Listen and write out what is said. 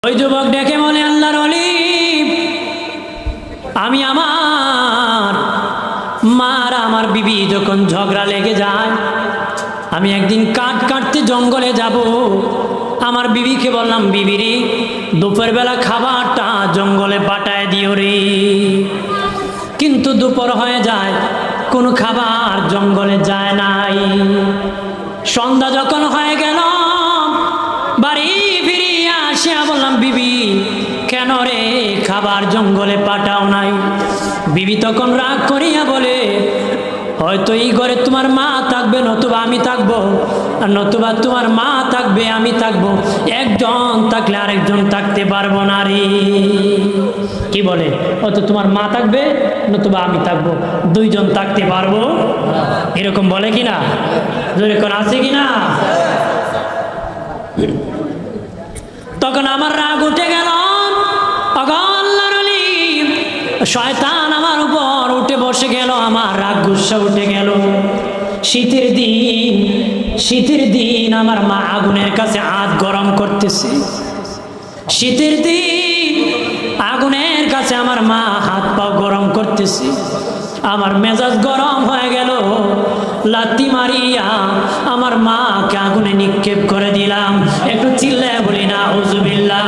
ওই যুবক ডেকে বলে, আল্লাহর ওলি, আমি আমার মার আমার বিবি যখন ঝগড়া লেগে যায়, আমি একদিন কাঠ কাটতে জঙ্গলে যাব। আমার বিবিকে বললাম, বিবিরি দুপুরবেলা খাবারটা জঙ্গলে পাঠায় দিও রে। কিন্তু দুপুর হয়ে যায়, কোনো খাবার জঙ্গলে যায় নাই। সন্ধ্যা যখন হয়ে গেল, বাড়ি ফিরিয়া আসিয়া বললাম, বিবি কেন রে খাবার জঙ্গলে পাঠাও নাই? বিবি তখন রাগ করিয়া বলে, হয়তো এই ঘরে তোমার মা থাকবে, নতুবা আমি থাকবো, আর নতুবা তোমার মা থাকবে আমি থাকবো, একজন থাকলে আরেকজন থাকতে পারবো না রে। কি বলে? হয়তো তোমার মা থাকবে, নতুবা আমি থাকবো, দুইজন থাকতে পারবো, এরকম বলে কিনা? যেরকম আছে কিনা? তখন আমার রাগ উঠে গেল। আল্লাহর ওলি, শয়তান আমার উপর উঠে বসে গেল, আমার রাগ গুসা উঠে গেল। শীতের দিন আমার মা আগুনের কাছে হাত গরম করতেছে। শীতের দিন আগুনের কাছে আমার মা হাত পা গরম করতেছে। আমার মেজাজ গরম হয়ে গেল, লাথি মারিয়া আমার মাকে আগুনে নিক্ষেপ করে দিলাম। একটু চিল্লায় বলি না, আউযুবিল্লাহ।